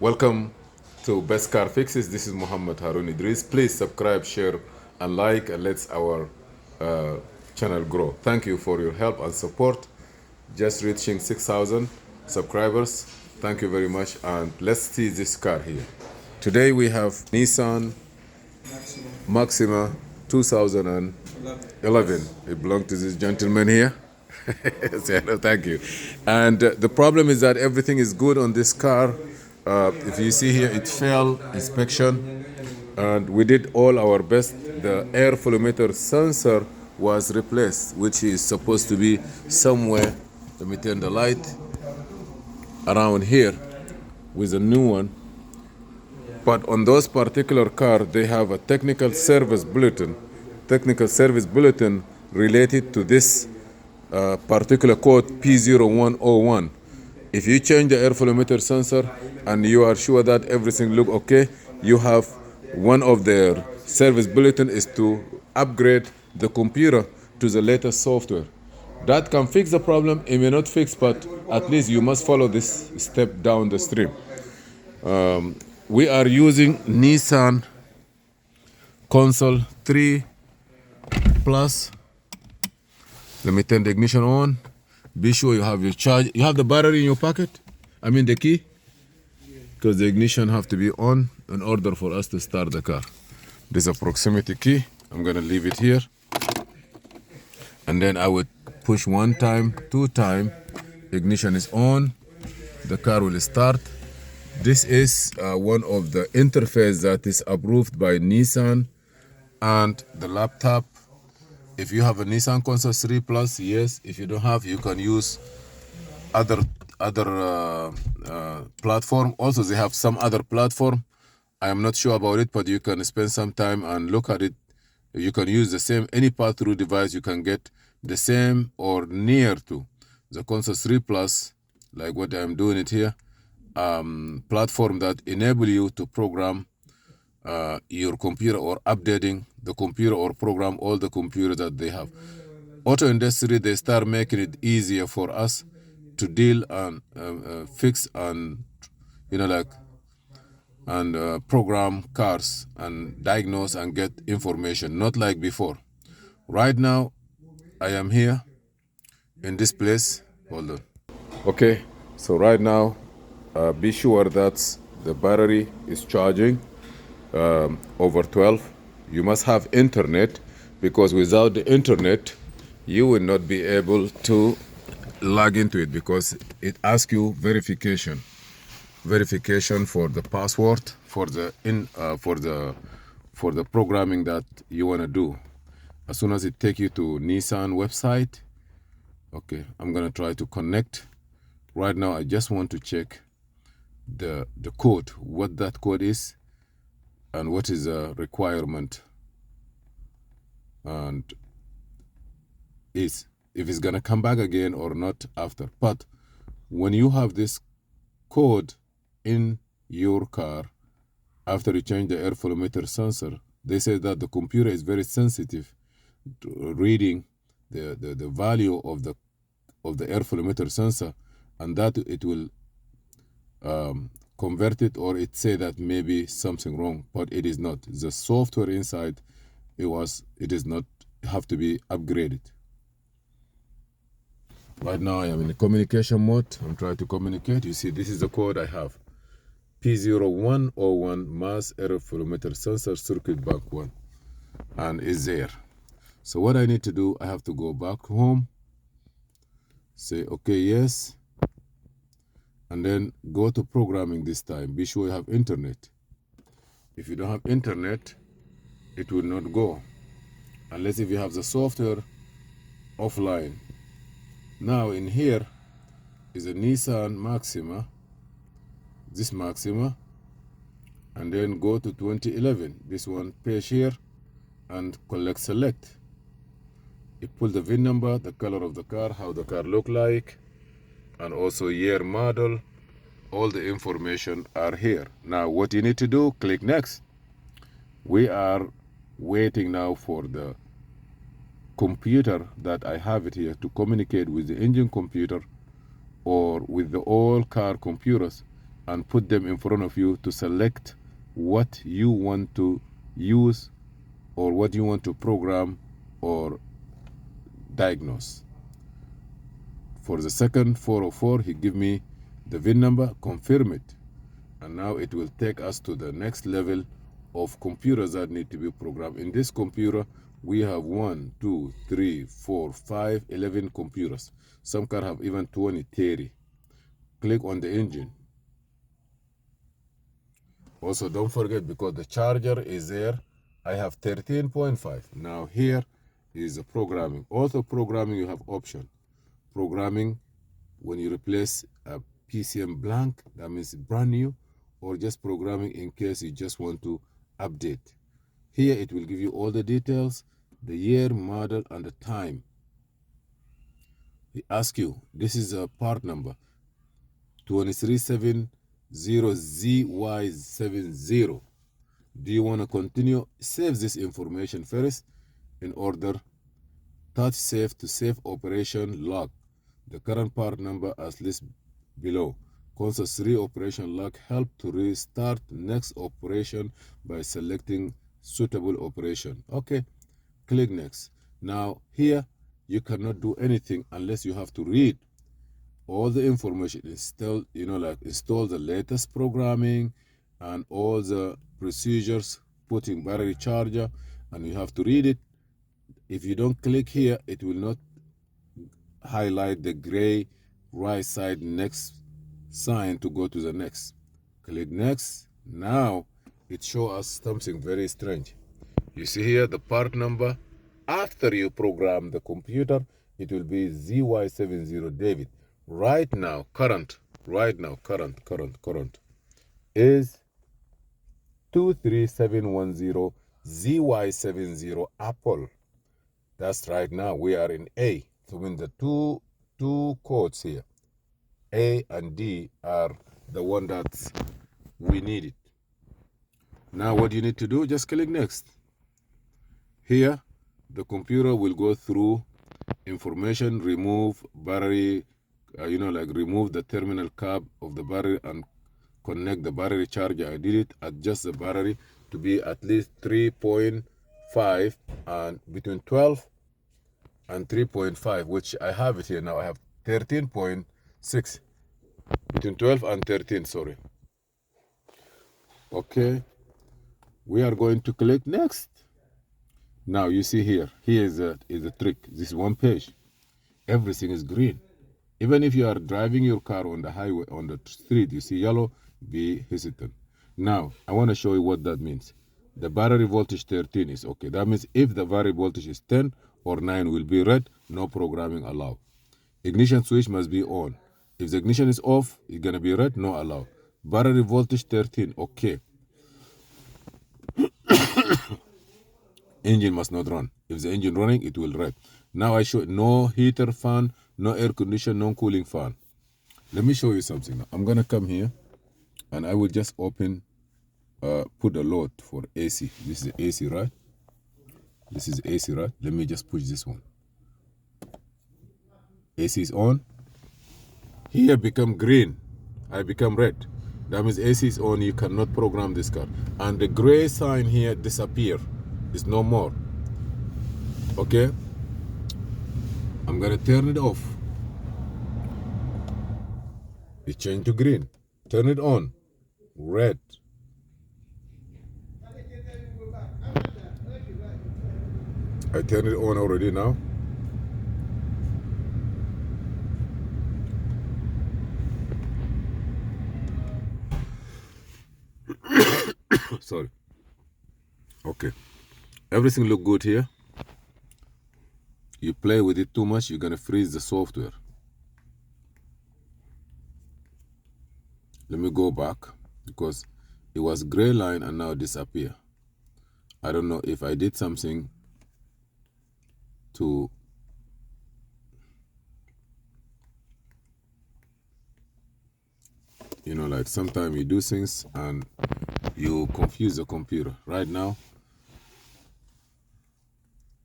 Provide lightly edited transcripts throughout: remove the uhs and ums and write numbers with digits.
Welcome to Best Car Fixes. This is Muhammad Harun Idris. Please subscribe, share, and like, and let's our uh, channel grow. Thank you for your help and support. Just reaching 6,000 subscribers. Thank you very much. And let's see this car here. Today we have Nissan Maxima 2011. It belongs to this gentleman here. Thank you. And the problem is that everything is good on this car. If you see here, it failed inspection, and we did all our best. The air flow meter sensor was replaced, which is supposed to be somewhere. Let me turn the light around here with a new one. But on those particular car, they have a technical service bulletin related to this particular code P0101. If you change the airflow meter sensor and you are sure that everything look okay, you have one of their service bulletin is to upgrade the computer to the latest software. That can fix the problem. It may not fix, but at least you must follow this step down the stream. We are using Nissan console 3 plus. Let me turn the ignition on. Be sure you have your charge. You have the battery in your pocket? I mean the key? Because the ignition have to be on in order for us to start the car. There's a proximity key. I'm gonna leave it here. And then I would push 1 time, 2 time. Ignition is on. The car will start. This is one of the interface that is approved by Nissan and the laptop. If you have a Nissan Console 3 Plus, yes. If you don't have, you can use other platform. Also, they have some other platform. I am not sure about it, but you can spend some time and look at it. You can use the same, any pass-through device, you can get the same or near to the Console 3 Plus, like what I'm doing it here. Platform that enable you to program your computer or updating the computer or program all the computers that they have. Auto industry, they start making it easier for us to deal and fix and program cars and diagnose and get information, not like before. Right now, I am here in this place. Hold on. Okay, so right now, be sure that the battery is charging over 12. You must have internet, because without the internet you will not be able to log into it, because it asks you verification for the password for the programming that you want to do. As soon as it take you to Nissan website, okay, I'm gonna try to connect. Right now I just want to check the code, what that code is and what is a requirement, and is if it's gonna come back again or not after. But when you have this code in your car, after you change the airflow meter sensor, they say that the computer is very sensitive to reading the value of the airflow meter sensor, and that it will convert it, or it say that maybe something wrong, but it is not. The software inside, it is not have to be upgraded. Right now I am in the communication mode. I'm trying to communicate. You see, this is the code I have. P0101 mass airflow meter sensor circuit bank 1, and it's there. So what I need to do, I have to go back home, say okay, yes, and then go to programming this time. Be sure you have internet. If you don't have internet, it will not go, unless if you have the software offline. Now in here is a Nissan Maxima, this Maxima, and then go to 2011, this one, page here, and select. You pull the VIN number, the color of the car, how the car look like, and also year, model. All the information are here. Now what you need to do, click next. We are waiting now for the computer that I have it here to communicate with the engine computer or with the all car computers and put them in front of you to select what you want to use or what you want to program or diagnose. For the second 404, he give me the VIN number, confirm it. And now it will take us to the next level of computers that need to be programmed. In this computer, we have 1, 2, 3, 4, 5, 11 computers. Some cars have even 20, 30. Click on the engine. Also, don't forget, because the charger is there, I have 13.5. Now here is the programming. Also programming, you have option. Programming, when you replace a PCM blank, that means brand new, or just programming in case you just want to update. Here it will give you all the details, the year, model, and the time. He asks you, this is a part number, 2370ZY70. Do you want to continue? Save this information first in order. Touch save to save operation log. The current part number as listed below. Console 3 operation log help to restart next operation by selecting suitable operation. Okay, click next. Now here you cannot do anything unless you have to read all the information. Install, install the latest programming and all the procedures, putting battery charger, and you have to read it. If you don't click here, it will not highlight the gray right side next sign to go to the next. Click next. Now it shows us something very strange. You see here the part number. After you program the computer, it will be ZY70 David. Right now, current is 23710 ZY70 Apple. That's right now. We are in A. So when the two codes here, A and D, are the one that we need it. Now what you need to do, just click next. Here, the computer will go through information, remove battery, remove the terminal cap of the battery and connect the battery charger. I did it, adjust the battery to be at least 3.5 and between 12 and 3.5, which I have it here now. I have 13.6, between 12 and 13, sorry. Okay, we are going to click next. Now you see here is a trick. This is one page. Everything is green. Even if you are driving your car on the highway, on the street, you see yellow, be hesitant. Now, I want to show you what that means. The battery voltage 13 is okay. That means if the battery voltage is 10 or 9 will be red, no programming allowed. Ignition switch must be on. If the ignition is off, it's going to be red, no allowed. Battery voltage 13, okay. Engine must not run. If the engine running, it will red. Now I show no heater fan, no air condition, no cooling fan. Let me show you something now. I'm gonna come here and I will just open, put a load for AC. This is AC, right? This is AC, right? Let me just push this one. AC is on. Here become green. I become red. That means AC is on. You cannot program this car. And the gray sign here disappear. It's no more. Okay? I'm gonna turn it off. It changed to green. Turn it on. Red. I turned it on already now. Sorry. Okay. Everything look good here. You play with it too much, you're gonna freeze the software. Let me go back because it was gray line and now disappear. I don't know if I did something to like sometimes you do things and you confuse the computer. Right now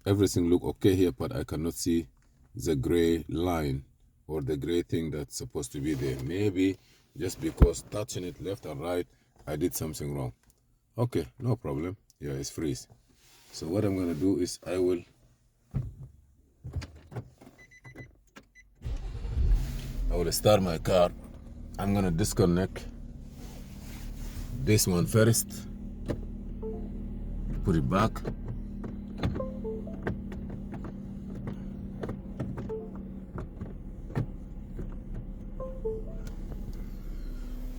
everything look okay here, but I cannot see the gray line or the gray thing that's supposed to be there. Maybe just because touching it left and right, I did something wrong. Okay, no problem. Yeah, it's freeze. So what I'm gonna do is I will start my car. I'm gonna disconnect this one first, put it back.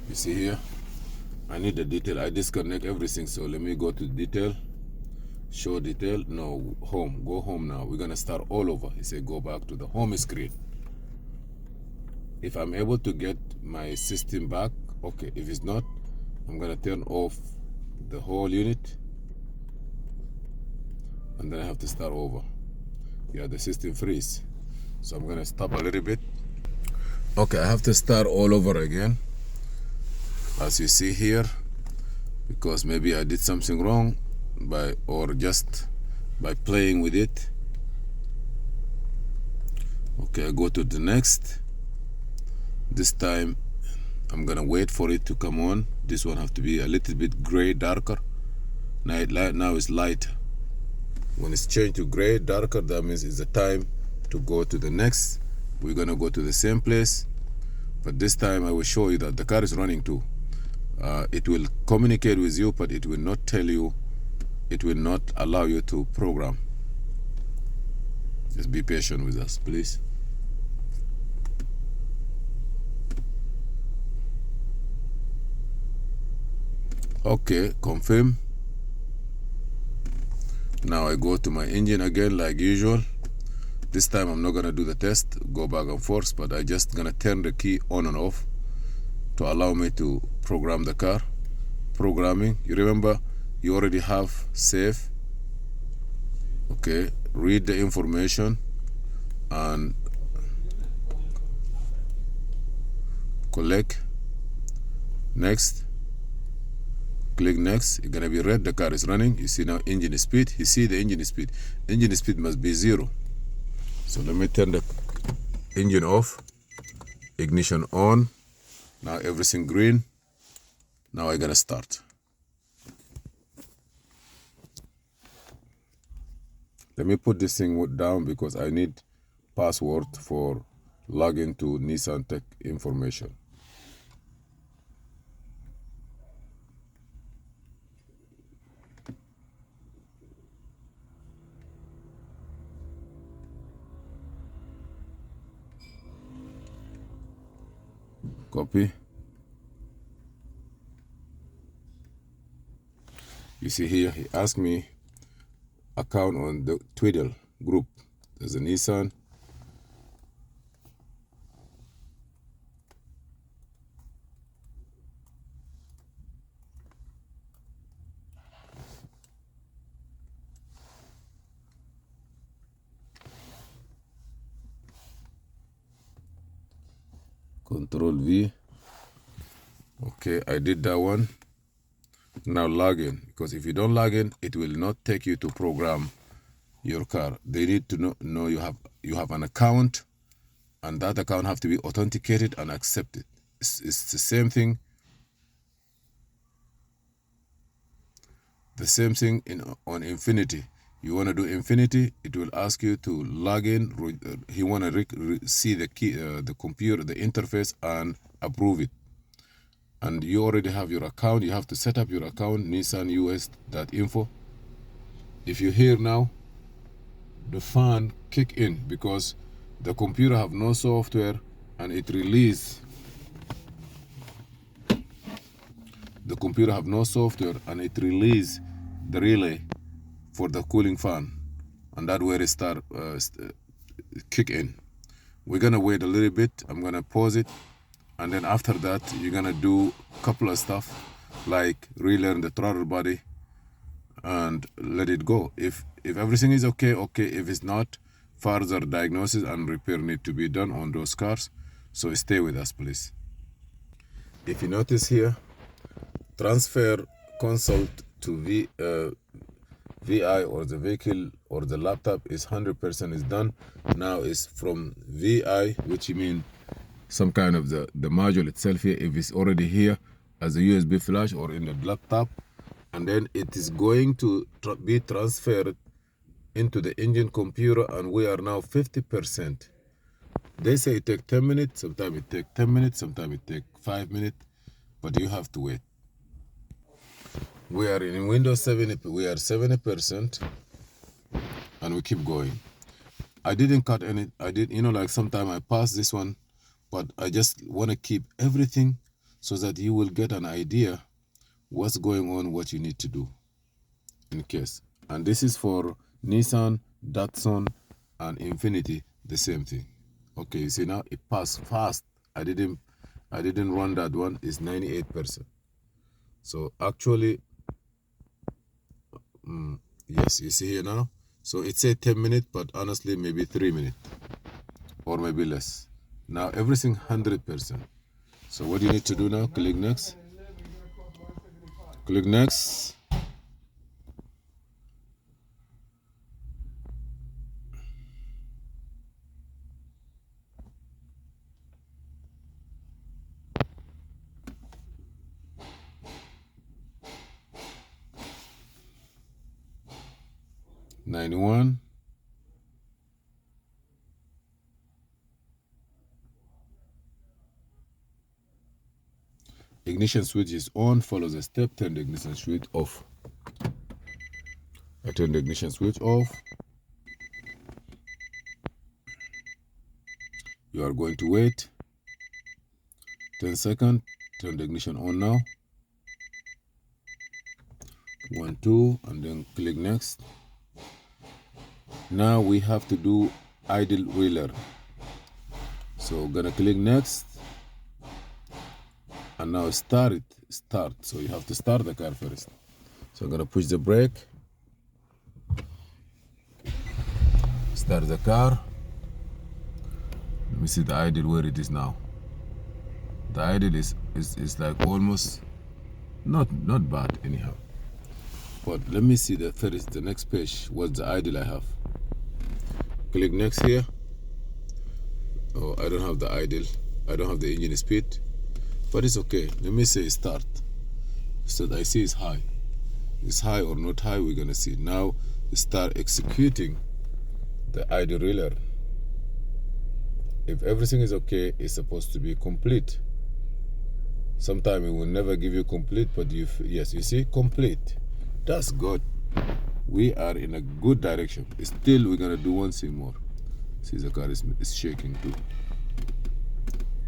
You see here, I need the detail. I disconnect everything, so let me go to detail, show detail. No, home. Go home now. We're gonna start all over. He said go back to the home screen. If I'm able to get my system back, okay. If it's not, I'm gonna turn off the whole unit, and then I have to start over. Yeah, the system freeze. So I'm gonna stop a little bit. Okay, I have to start all over again, as you see here, because maybe I did something wrong or just by playing with it. Okay, I go to the next. This time I'm gonna wait for it to come on. This one have to be a little bit gray, darker. Now it's lighter. When it's changed to gray, darker, that means it's the time to go to the next. We're gonna go to the same place, but this time I will show you that the car is running too. It will communicate with you, but it will not tell you, it will not allow you to program. Just be patient with us, please. Okay, confirm. Now I go to my engine again like usual. This time I'm not gonna do the test, go back and forth, but I just gonna turn the key on and off to allow me to program the car. Programming, you remember, you already have save. Okay, read the information and collect. Next, click next. It's gonna be red, the car is running. You see now engine speed. You see the engine speed. Engine speed must be 0. So let me turn the engine off, ignition on. Now everything green. Now I'm gonna start. Let me put this thing down because I need password for login to Nissan Tech information. Copy. You see here, he asked me account on the Twiddle group. There's a Nissan. Control V. Okay, I did that one. Now log in, because if you don't log in, it will not take you to program your car. They need to know you have an account, and that account have to be authenticated and accepted. It's the same thing. The same thing on Infinity. You want to do Infinity, it will ask you to log in. He want to see the key, the computer, the interface, and approve it. And you already have your account. You have to set up your account, nissanus.info. If you hear now, the fan kick in because the computer have no software and it release. The computer have no software and it release the relay for the cooling fan, and that where it start kick in. We're gonna wait a little bit. I'm gonna pause it, and then after that you're gonna do a couple of stuff like relearn the throttle body and let it go. If everything is okay. If it's not, further diagnosis and repair need to be done on those cars. So stay with us, please. If you notice here, transfer consult to VI or the vehicle or the laptop is 100% is done. Now it's from VI, which means some kind of the module itself here, if it's already here as a USB flash or in the laptop, and then it is going to be transferred into the engine computer, and we are now 50%. They say it takes 10 minutes, sometimes it takes 10 minutes, sometimes it takes 5 minutes, but you have to wait. We are in Windows 7, we are 70%, and we keep going. I didn't cut any, like sometimes I pass this one, but I just want to keep everything so that you will get an idea what's going on, what you need to do in case. And this is for Nissan, Datsun, and Infiniti, the same thing. Okay, you see now it passed fast. I didn't run that one. It's 98%. So actually, yes, you see here now. So it said 10 minutes, but honestly maybe 3 minutes or maybe less. Now everything 100%. So what do you need to do now? Click next. Click next. '91. Ignition switch is on. Follow the step. Turn the ignition switch off. I turn the ignition switch off. You are going to wait 10 seconds. Turn the ignition on now. 1, 2, and then click next. Now we have to do idle relearn. So gonna click next. And now start. So you have to start the car first. So I'm gonna push the brake. Start the car. Let me see the idle where it is now. The idle is like almost not bad anyhow. But let me see the next page. What's the idle I have? Click next here. Oh, I don't have the idle. I don't have the engine speed. But it's okay. Let me say start. So I see it's high. It's high or not high, we're gonna see. Now start executing the idle relearn. If everything is okay, it's supposed to be complete. Sometimes it will never give you complete, but yes, you see, complete. That's good. We are in a good direction. Still, we're gonna do one thing more. See, the car is shaking too.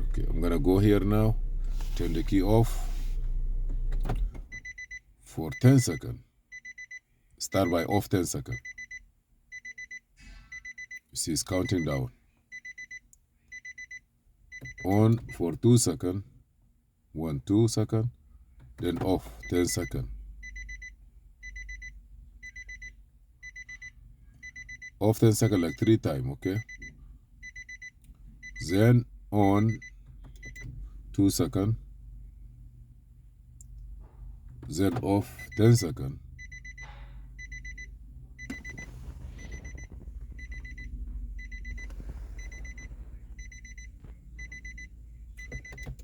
Okay, I'm gonna go here now. Turn the key off for 10 seconds. Start by off 10 seconds. You see, it's counting down. On for 2 seconds. 1, 2 seconds. Then off 10 seconds. Off 10 seconds like 3 times, okay? Then on 2 seconds. Then off 10 seconds.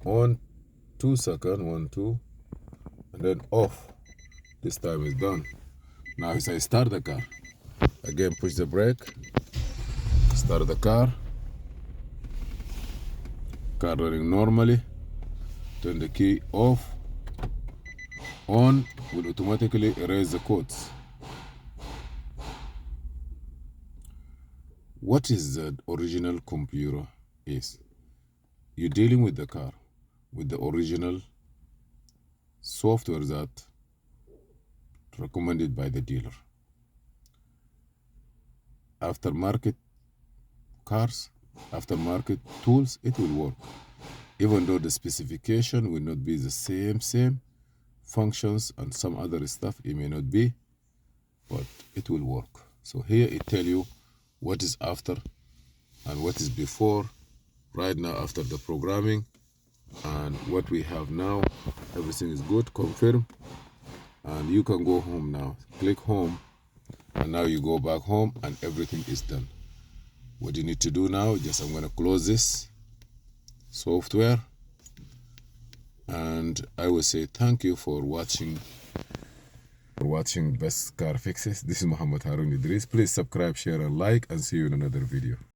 On 2 seconds, 1, 2, and then off. This time is done. Now as I start the car, again push the brake, start the car running normally, turn the key off, on will automatically erase the codes. What is the original computer is? You're dealing with the car, with the original software that recommended by the dealer. Aftermarket cars, aftermarket tools, it will work. Even though the specification will not be the same functions and some other stuff, it may not be, but it will work. So here it tell you what is after and what is before, right now after the programming, and what we have now. Everything is good. Confirm, and you can go home now. Click home, and now you go back home and everything is done. What you need to do now, just I'm going to close this, software. And I will say thank you for watching best car fixes. This is Muhammad Harun Idris. Please subscribe, share and like, and see you in another video.